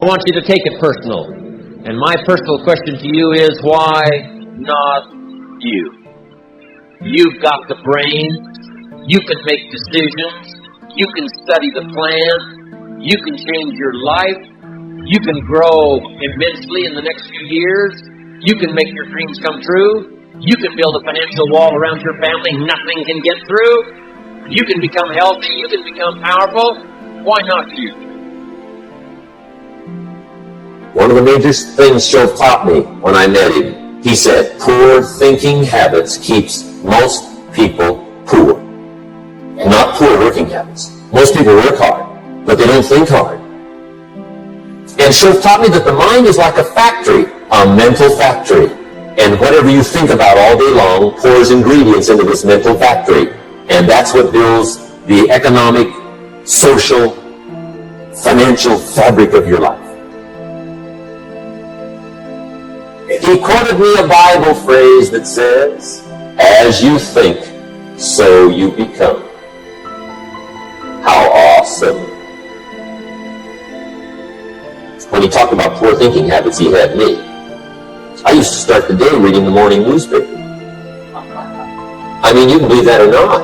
I want you to take it personal. And my personal question to you is, why not you? You've got the brain. You can make decisions. You can study the plan. You can change your life. You can grow immensely in the next few years. You can make your dreams come true. You can build a financial wall around your family nothing can get through. You can become healthy. You can become powerful. Why not you? One of the major things Shove taught me when I met him, he said, poor thinking habits keeps most people poor. Not poor working habits. Most people work hard, but they don't think hard. And Shove taught me that the mind is like a factory, a mental factory. And whatever you think about all day long pours ingredients into this mental factory. And that's what builds the economic, social, financial fabric of your life. He quoted me a Bible phrase that says, as you think, so you become. How awesome. When he talked about poor thinking habits, he had me. I used to start the day reading the morning newspaper. I mean, you can believe that or not.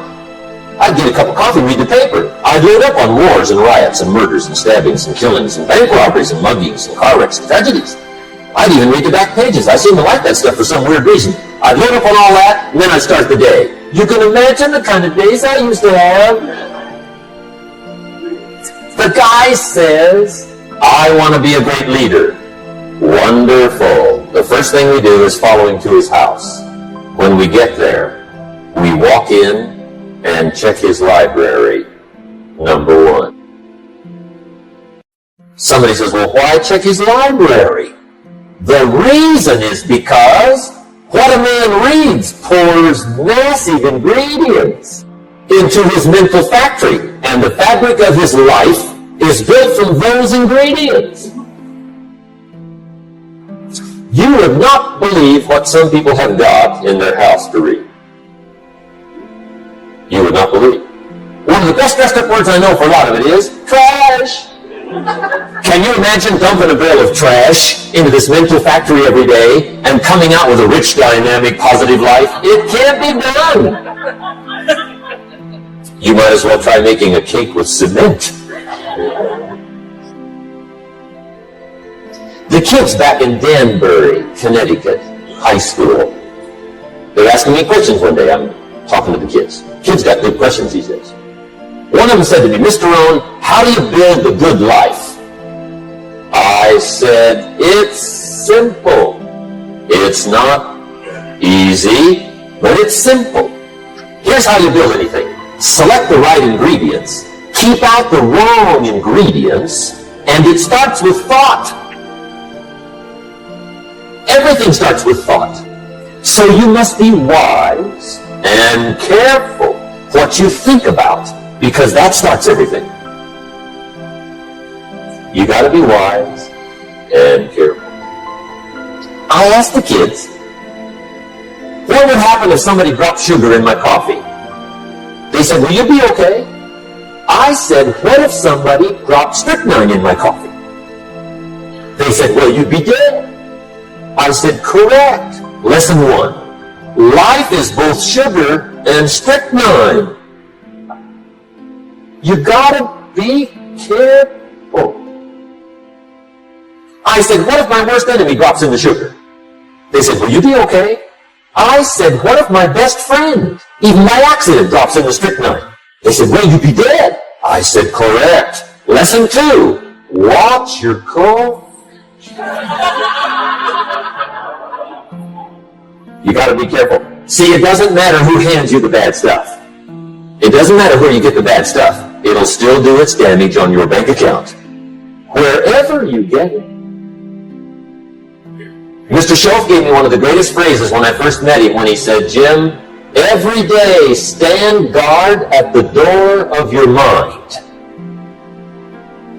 I'd get a cup of coffee and read the paper. I'd load up on wars and riots and murders and stabbings and killings and bank robberies and muggings and car wrecks and tragedies. I'd even read the back pages. I seem to like that stuff for some weird reason. I'd load up on all that, and then I'd start the day. You can imagine the kind of days I used to have. The guy says, I want to be a great leader. Wonderful. The first thing we do is follow him to his house. When we get there, we walk in and check his library, number 1. Somebody says, well, why check his library? The reason is because what a man reads pours massive ingredients into his mental factory, and the fabric of his life is built from those ingredients. You would not believe what some people have got in their house to read. You would not believe. One of the best dressed up words I know for a lot of it is trash. Can you imagine dumping a barrel of trash into this mental factory every day and coming out with a rich, dynamic, positive life? It can't be done. You might as well try making a cake with cement. The kids back in Danbury, Connecticut, high school, they're asking me questions one day. I'm talking to the kids. Kids got good questions these days. One of them said to me, Mr. Rohn, how do you build a good life? I said, it's simple. It's not easy, but it's simple. Here's how you build anything. Select the right ingredients, keep out the wrong ingredients, and it starts with thought. Everything starts with thought. So you must be wise and careful what you think about, because that starts everything. You got to be wise and careful. I asked the kids, what would happen if somebody dropped sugar in my coffee? They said, will you be okay? I said, what if somebody dropped strychnine in my coffee? They said, well, you'd be dead. I said, correct. Lesson 1. Life is both sugar and strychnine. You gotta be careful. I said, what if my worst enemy drops in the sugar? They said, will you be okay? I said, what if my best friend, even by accident, drops in the strychnine? They said, well, you'd be dead. I said, correct. Lesson 2. Watch your cough. You got to be careful. See, it doesn't matter who hands you the bad stuff. It doesn't matter where you get the bad stuff. It'll still do its damage on your bank account, wherever you get it. Mr. Shove gave me one of the greatest phrases when I first met him when he said, Jim, every day stand guard at the door of your mind.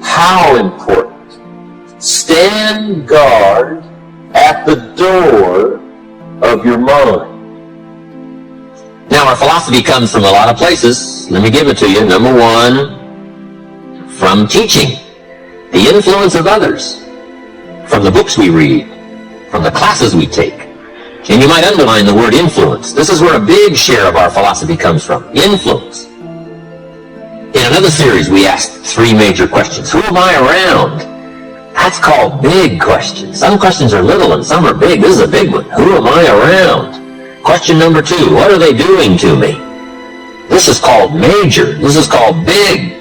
How important. Stand guard at the door of your mind. Now, our philosophy comes from a lot of places. Let me give it to you. Number 1, from teaching. The influence of others. from the books we read, from the classes we take. And you might underline the word influence. This is where a big share of our philosophy comes from. Influence. In another series, we asked 3 major questions. Who am I around? That's called big questions. Some questions are little and some are big. This is a big one. Who am I around? Question number 2, what are they doing to me? This is called major. This is called big.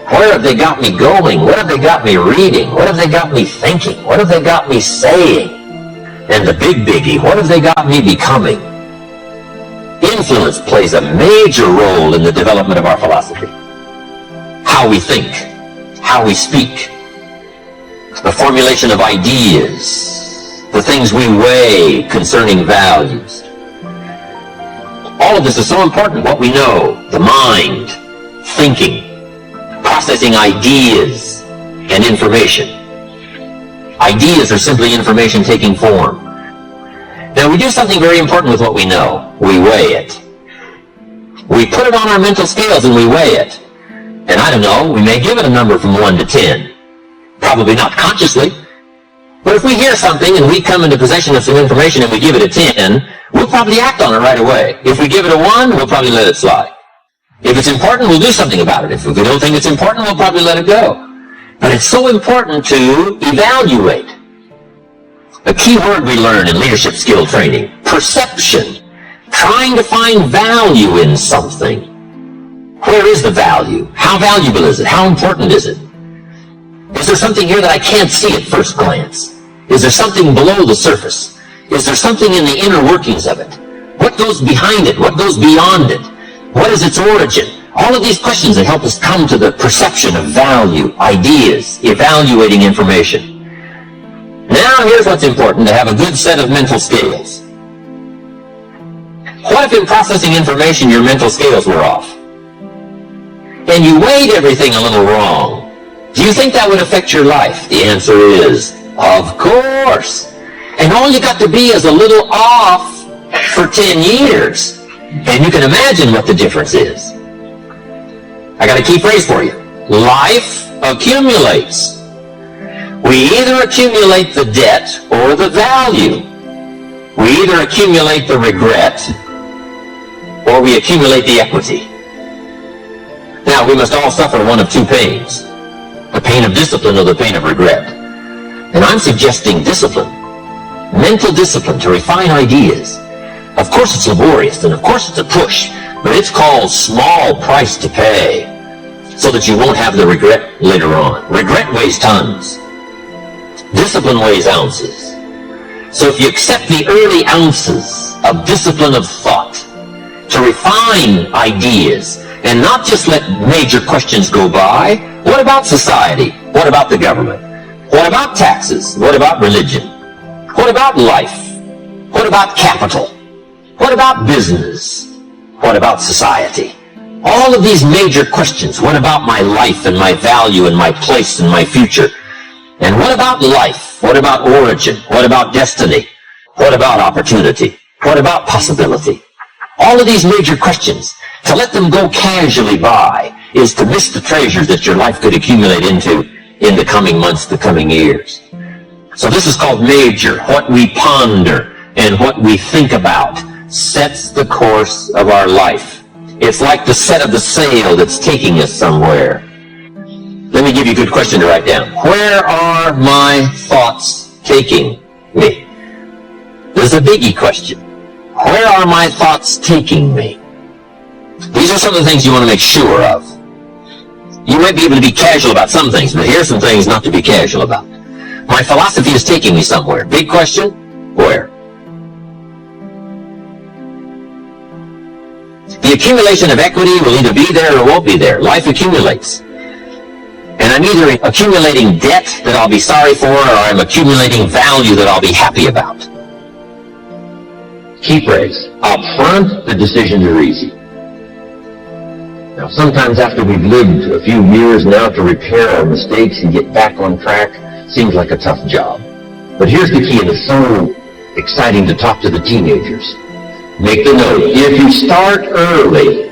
Where have they got me going? What have they got me reading? What have they got me thinking? What have they got me saying? And the big biggie, what have they got me becoming? Influence plays a major role in the development of our philosophy. How we think, how we speak, the formulation of ideas, the things we weigh concerning values. All of this is so important. What we know, the mind, thinking, processing ideas and information. Ideas are simply information taking form. Now we do something very important with what we know. We weigh it. We put it on our mental scales and we weigh it. And I don't know, we may give it a number from 1 to 10. Probably not consciously. But if we hear something and we come into possession of some information and we give it a 10, we'll probably act on it right away. If we give it a 1, we'll probably let it slide. If it's important, we'll do something about it. If we don't think it's important, we'll probably let it go. But it's so important to evaluate. A key word we learn in leadership skill training, perception. Trying to find value in something. Where is the value? How valuable is it? How important is it? Is there something here that I can't see at first glance? Is there something below the surface? Is there something in the inner workings of it? What goes behind it? What goes beyond it? What is its origin? All of these questions that help us come to the perception of value, ideas, evaluating information. Now here's what's important, to have a good set of mental scales. What if in processing information your mental scales were off? And you weighed everything a little wrong? Do you think that would affect your life? The answer is, of course. And all you got to be is a little off for 10 years. And you can imagine what the difference is. I got a key phrase for you. Life accumulates. We either accumulate the debt or the value. We either accumulate the regret or we accumulate the equity. Now, we must all suffer one of 2 pains. The pain of discipline or the pain of regret. And I'm suggesting discipline. Mental discipline to refine ideas. Of course it's laborious, and of course it's a push, but it's called small price to pay, so that you won't have the regret later on. Regret weighs tons. Discipline weighs ounces. So if you accept the early ounces of discipline of thought, to refine ideas, and not just let major questions go by, what about society? What about the government? What about taxes? What about religion? What about life? What about capital? What about business? What about society? All of these major questions. What about my life and my value and my place and my future? And what about life? What about origin? What about destiny? What about opportunity? What about possibility? All of these major questions, to let them go casually by is to miss the treasures that your life could accumulate into in the coming months, the coming years. So this is called major. What we ponder and what we think about sets the course of our life. It's like the set of the sail that's taking us somewhere. Let me give you a good question to write down. Where are my thoughts taking me? This is a biggie question. Where are my thoughts taking me? These are some of the things you want to make sure of. You might be able to be casual about some things, but here's some things not to be casual about. My philosophy is taking me somewhere. Big question, where? The accumulation of equity will either be there or won't be there. Life accumulates. And I'm either accumulating debt that I'll be sorry for, or I'm accumulating value that I'll be happy about. Key phrase. Up front, the decisions are easy. Now, sometimes after we've lived a few years now, to repair our mistakes and get back on track seems like a tough job. But here's the key, and it's so exciting to talk to the teenagers. Make the note. If you start early,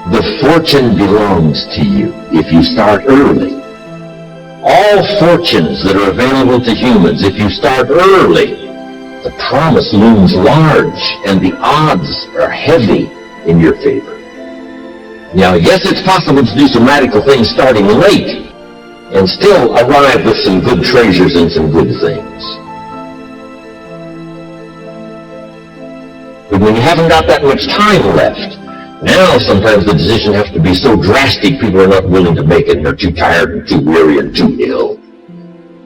The fortune belongs to you if you start early. All fortunes that are available to humans, if you start early, the promise looms large and the odds are heavy in your favor. Now, yes, it's possible to do some radical things starting late and still arrive with some good treasures and some good things. But when you haven't got that much time left, now sometimes the decision has to be so drastic people are not willing to make it and they're too tired and too weary and too ill.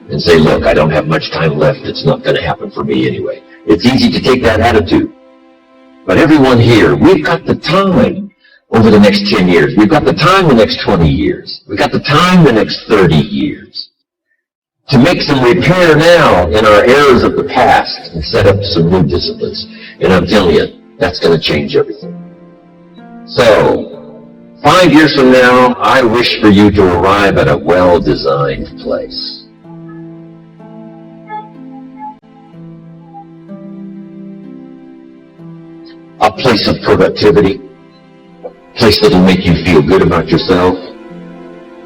And say, look, I don't have much time left, it's not going to happen for me anyway. It's easy to take that attitude. But everyone here, we've got the time over the next 10 years. We've got the time the next 20 years. We've got the time the next 30 years to make some repair now in our errors of the past and set up some new disciplines. And I'm telling you, that's going to change everything. So, 5 years from now, I wish for you to arrive at a well-designed place. A place of productivity, a place that'll make you feel good about yourself,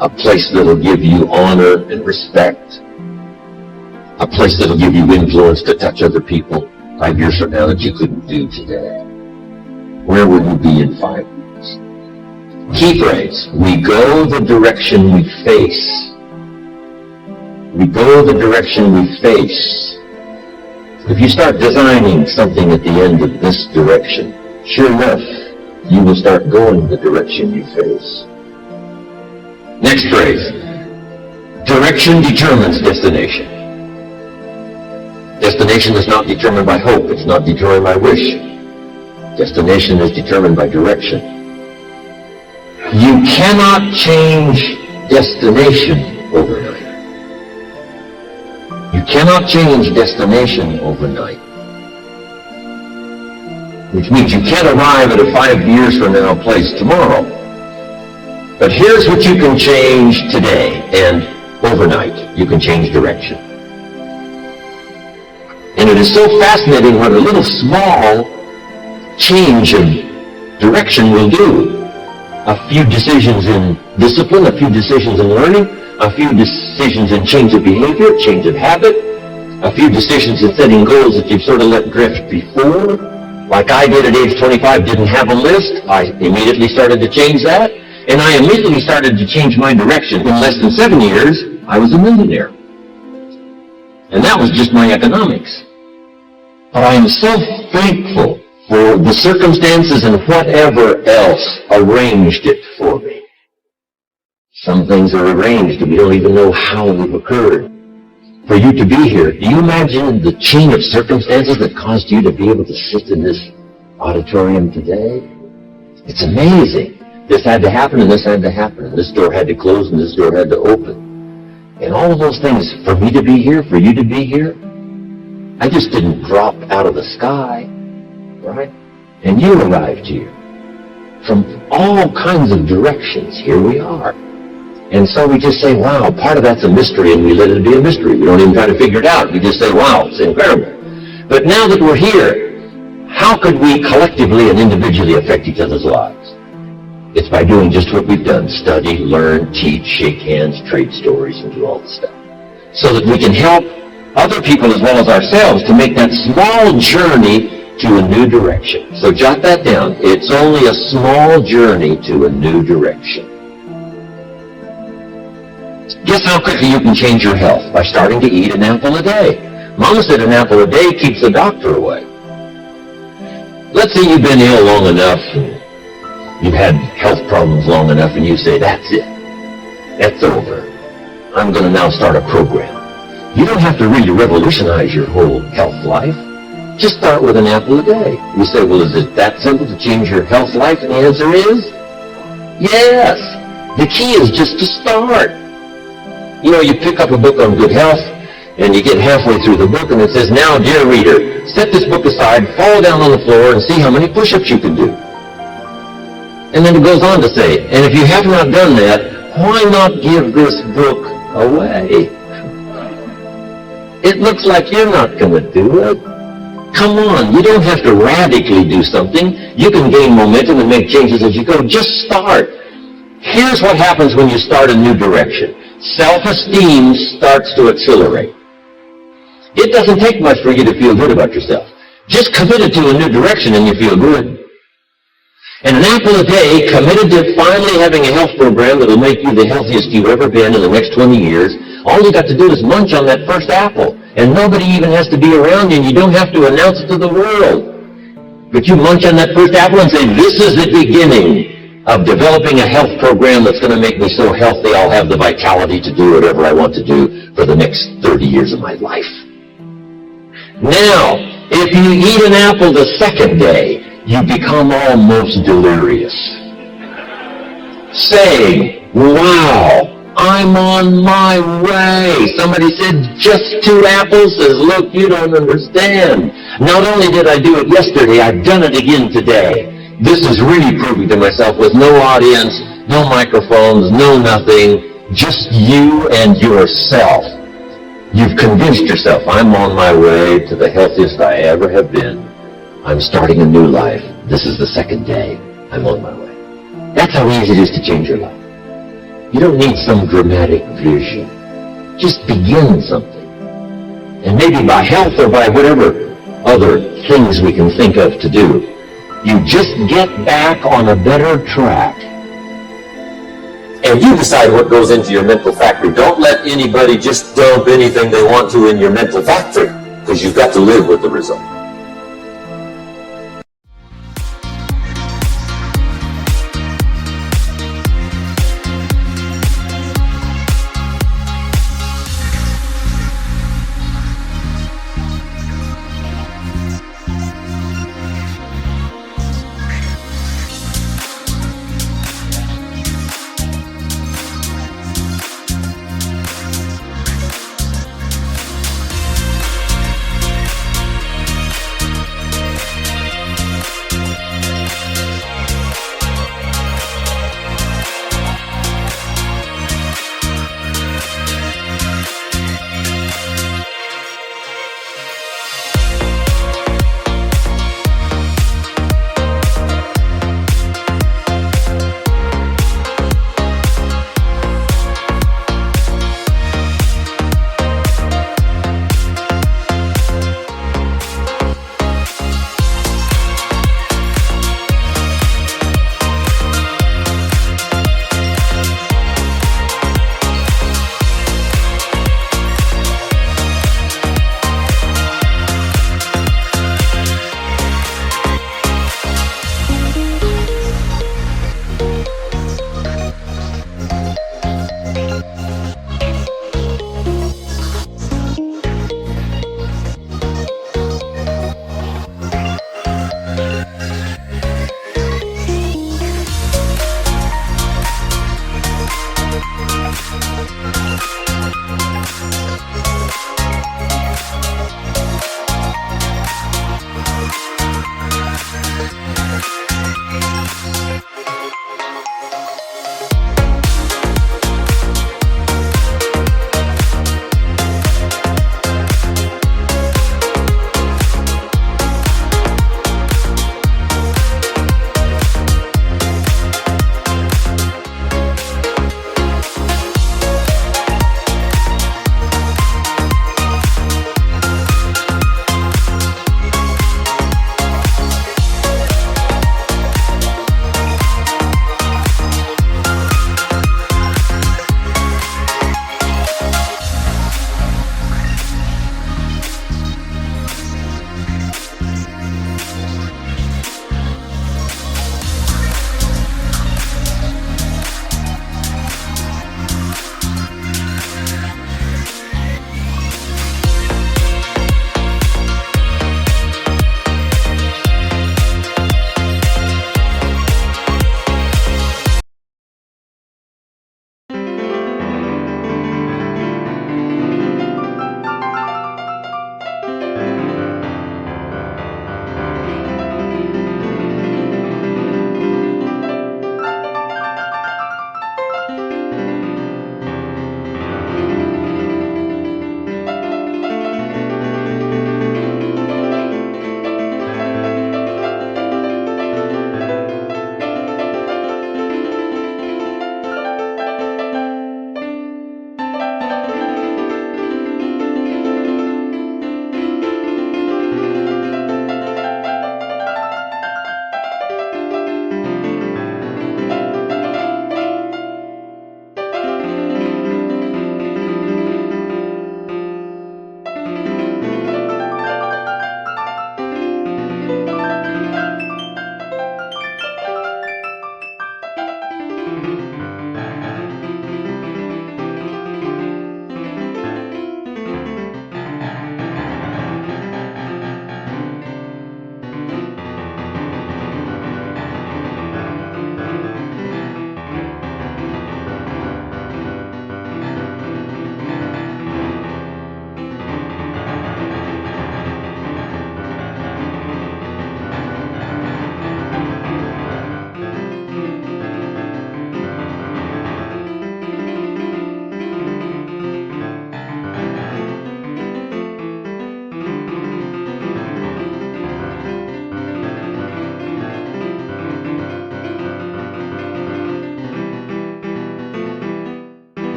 a place that'll give you honor and respect, a place that'll give you influence to touch other people 5 years from now that you couldn't do today. Where will you be in 5 years? Key phrase, we go the direction we face. We go the direction we face. If you start designing something at the end of this direction, sure enough, you will start going the direction you face. Next phrase, direction determines destination. Destination is not determined by hope, it's not determined by wish. Destination is determined by direction. You cannot change destination overnight. You cannot change destination overnight. Which means you can't arrive at a 5 years from now place tomorrow. But here's what you can change today and overnight. You can change direction. And it is so fascinating what a little small change of direction will do. A few decisions in discipline, a few decisions in learning, a few decisions in change of behavior, change of habit, a few decisions in setting goals that you've sort of let drift before. Like I did at age 25, didn't have a list. I immediately started to change that. And I immediately started to change my direction. In less than 7 years, I was a millionaire. And that was just my economics. But I am so thankful for the circumstances and whatever else arranged it for me. Some things are arranged and we don't even know how they've occurred. For you to be here, do you imagine the chain of circumstances that caused you to be able to sit in this auditorium today? It's amazing. This had to happen and this had to happen and this door had to close and this door had to open. And all of those things, for me to be here, for you to be here, I just didn't drop out of the sky, right? And you arrived here. From all kinds of directions, here we are. And so we just say, wow, part of that's a mystery, and we let it be a mystery. We don't even try to figure it out. We just say, wow, it's incredible. But now that we're here, how could we collectively and individually affect each other's lives? It's by doing just what we've done. Study, learn, teach, shake hands, trade stories, and do all the stuff. So that we can help other people as well as ourselves to make that small journey to a new direction. So jot that down. It's only a small journey to a new direction. Guess how quickly you can change your health? By starting to eat an apple a day. Mama said an apple a day keeps the doctor away. Let's say you've been ill long enough, and you've had health problems long enough, and you say, that's it. That's over. I'm going to now start a program. You don't have to really revolutionize your whole health life. Just start with an apple a day. You say, well, is it that simple to change your health life? And the answer is, yes. The key is just to start. You know, you pick up a book on good health, and you get halfway through the book, and it says, now, dear reader, set this book aside, fall down on the floor, and see how many push-ups you can do. And then it goes on to say, and if you have not done that, why not give this book away? It looks like you're not going to do it. Come on, you don't have to radically do something. You can gain momentum and make changes as you go. Just start. Here's what happens when you start a new direction. Self-esteem starts to accelerate. It doesn't take much for you to feel good about yourself. Just committed to a new direction and you feel good. And an apple a day, committed to finally having a health program that will make you the healthiest you've ever been in the next 20 years, all you got to do is munch on that first apple. And nobody even has to be around you, and you don't have to announce it to the world. But you munch on that first apple and say, this is the beginning of developing a health program that's going to make me so healthy I'll have the vitality to do whatever I want to do for the next 30 years of my life. Now, if you eat an apple the second day, you become almost delirious, saying, wow, I'm on my way. Somebody said, just 2 apples? Says, look, you don't understand. Not only did I do it yesterday, I've done it again today. This is really proving to myself with no audience, no microphones, no nothing, just you and yourself. You've convinced yourself, I'm on my way to the healthiest I ever have been. I'm starting a new life. This is the second day. I'm on my way. That's how easy it is to change your life. You don't need some dramatic vision. Just begin something. And maybe by health or by whatever other things we can think of to do, you just get back on a better track. And you decide what goes into your mental factory. Don't let anybody just dump anything they want to in your mental factory, because you've got to live with the result.